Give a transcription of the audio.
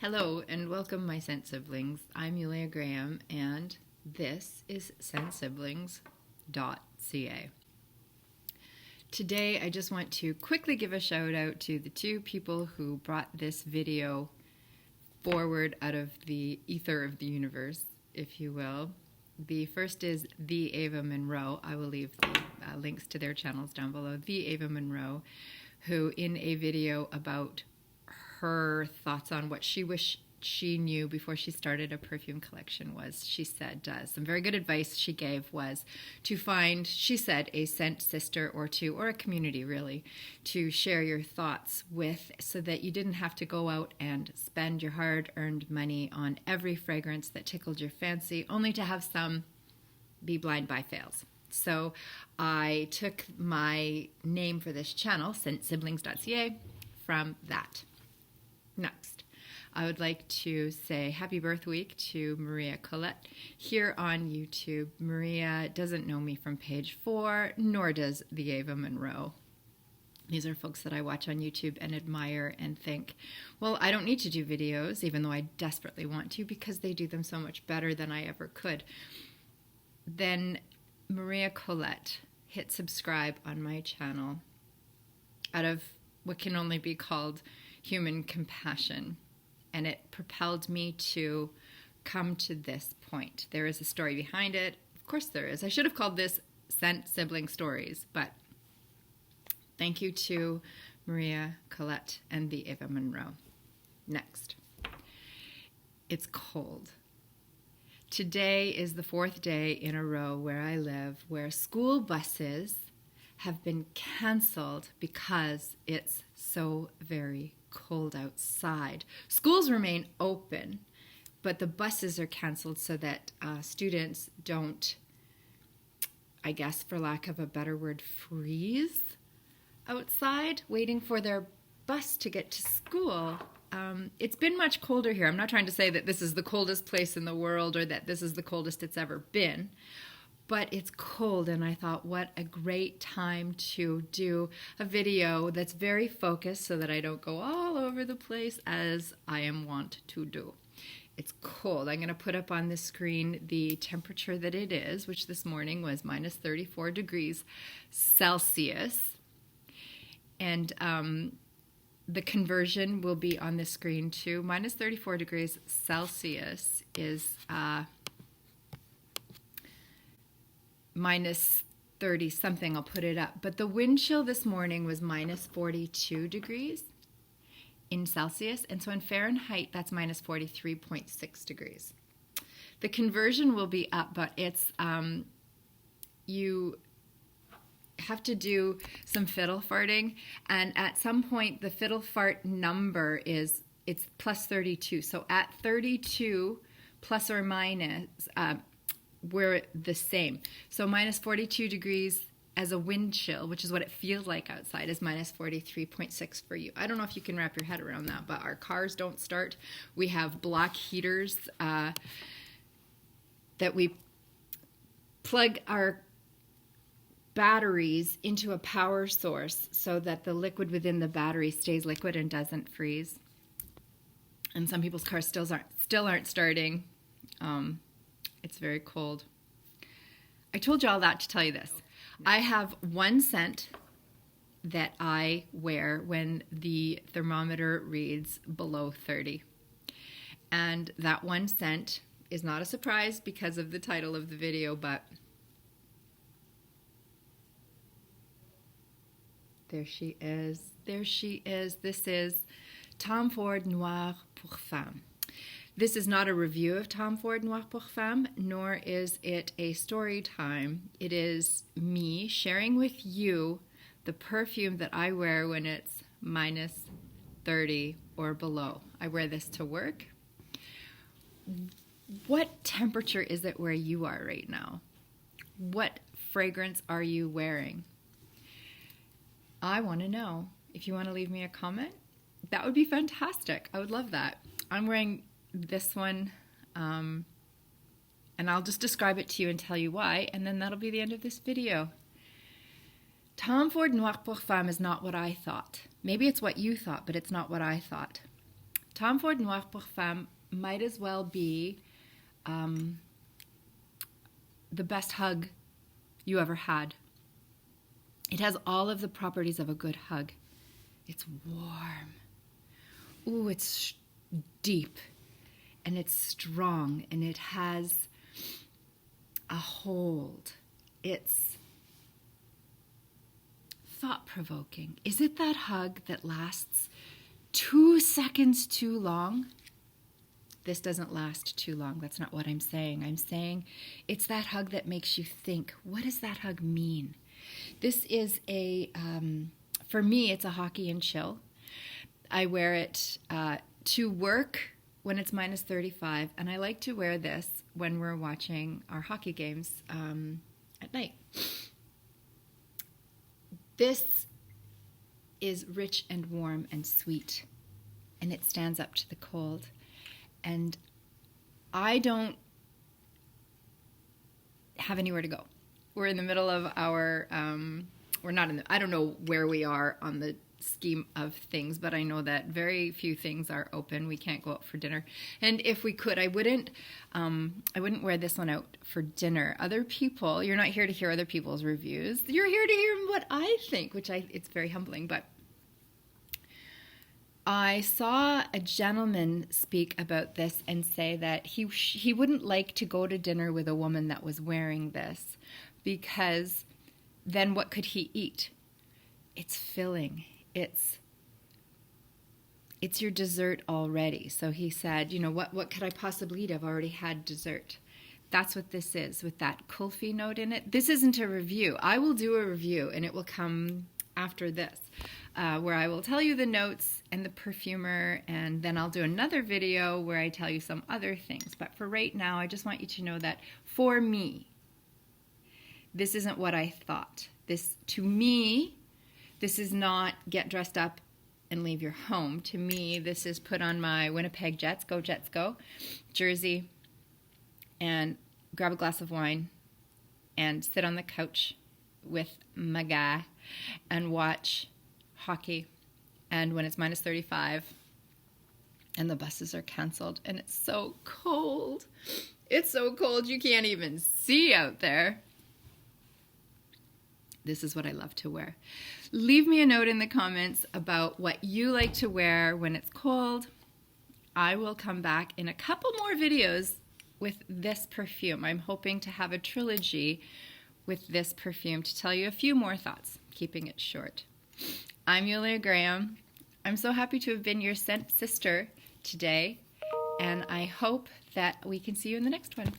Hello and welcome, my Scent Siblings. I'm Yulia Graham and this is ScentSiblingsDotC.A. Today I just want to quickly give a shout out to the two people who brought this video forward out of the ether of the universe, if you will. The first is the Ava Monroe. I will leave the links to their channels down below. The Ava Monroe, who in a video about her thoughts on what she wished she knew before she started a perfume collection was, she said, some very good advice she gave was to find, she said, a scent sister or two, or a community really, to share your thoughts with, so that you didn't have to go out and spend your hard-earned money on every fragrance that tickled your fancy, only to have some be blind buy fails. So I took my name for this channel, ScentSiblingsDotC.A, from that. Next, I would like to say happy birth week to Maria Colette here on YouTube. Maria doesn't know me from page 4, nor does the Ava Monroe. These are folks that I watch on YouTube and admire and think, well, I don't need to do videos, even though I desperately want to, because they do them so much better than I ever could. Then Maria Colette hit subscribe on my channel out of what can only be called human compassion, and it propelled me to come to this point. There is a story behind it. Of course there is. I should have called this Scent Sibling Stories, but thank you to Maria Colette and the Ava Monroe. Next, it's cold. Today is the 4th day in a row where I live where school buses have been canceled because it's so very cold outside. Schools remain open, but the buses are canceled so that students don't, I guess for lack of a better word, freeze outside waiting for their bus to get to school. It's been much colder here. I'm not trying to say that this is the coldest place in the world or that this is the coldest it's ever been, but it's cold, and I thought, what a great time to do a video that's very focused so that I don't go all over the place as I am wont to do. It's cold. I'm going to put up on the screen the temperature that it is, which this morning was minus 34 degrees Celsius. And the conversion will be on the screen too. Minus 34 degrees Celsius is minus 30 something. I'll put it up. But the wind chill this morning was minus 42 degrees in Celsius. And so in Fahrenheit, that's minus 43.6 degrees. The conversion will be up, but it's, you have to do some fiddle farting. And at some point, the fiddle fart number is, it's plus 32. So at 32 plus or minus, we're the same. So minus 42 degrees as a wind chill, which is what it feels like outside, is minus 43.6 for you. I don't know if you can wrap your head around that, but our cars don't start. We have block heaters that we plug our batteries into a power source so that the liquid within the battery stays liquid and doesn't freeze. And some people's cars still aren't starting. It's very cold. I told you all that to tell you this. I have one scent that I wear when the thermometer reads below 30. And that one scent is not a surprise because of the title of the video, but there she is. There she is. This is Tom Ford Noir pour Femme. This is not a review of Tom Ford Noir pour Femme, nor is it a story time. It is me sharing with you the perfume that I wear when it's minus 30 or below. I wear this to work. What temperature is it where you are right now? What fragrance are you wearing? I want to know. If you want to leave me a comment, that would be fantastic. I would love that. I'm wearing this one, and I'll just describe it to you and tell you why, and then that'll be the end of this video. Tom Ford Noir pour Femme is not what I thought. Maybe it's what you thought, but it's not what I thought. Tom Ford Noir pour Femme might as well be the best hug you ever had. It has all of the properties of a good hug. It's warm. Ooh, it's deep. And it's strong. And it has a hold. It's thought-provoking. Is it that hug that lasts 2 seconds too long? This doesn't last too long. That's not what I'm saying. I'm saying it's that hug that makes you think, what does that hug mean? This is for me, it's a hockey and chill. I wear it to work when it's minus 35, and I like to wear this when we're watching our hockey games at night. This is rich and warm and sweet, and it stands up to the cold. And I don't have anywhere to go. We're in the middle of our, I don't know where we are on the scheme of things, but I know that very few things are open. We can't go out for dinner. And if we could, I wouldn't wear this one out for dinner. Other people, you're not here to hear other people's reviews. You're here to hear what I think, it's very humbling, but I saw a gentleman speak about this and say that he wouldn't like to go to dinner with a woman that was wearing this, because then what could he eat? It's filling. It's your dessert already. So he said, you know, what could I possibly eat? I've already had dessert. That's what this is, with that kulfi note in it. This isn't a review. I will do a review, and it will come after this, where I will tell you the notes and the perfumer, and then I'll do another video where I tell you some other things. But for right now, I just want you to know that for me, this isn't what I thought. To me, this is not get dressed up and leave your home. To me, this is put on my Winnipeg Jets Go jersey and grab a glass of wine and sit on the couch with my guy and watch hockey. And when it's minus 35 and the buses are canceled and it's so cold, you can't even see out there. This is what I love to wear. Leave me a note in the comments about what you like to wear when it's cold. I will come back in a couple more videos with this perfume. I'm hoping to have a trilogy with this perfume to tell you a few more thoughts, keeping it short. I'm Yulia Graham. I'm so happy to have been your scent sister today, and I hope that we can see you in the next one.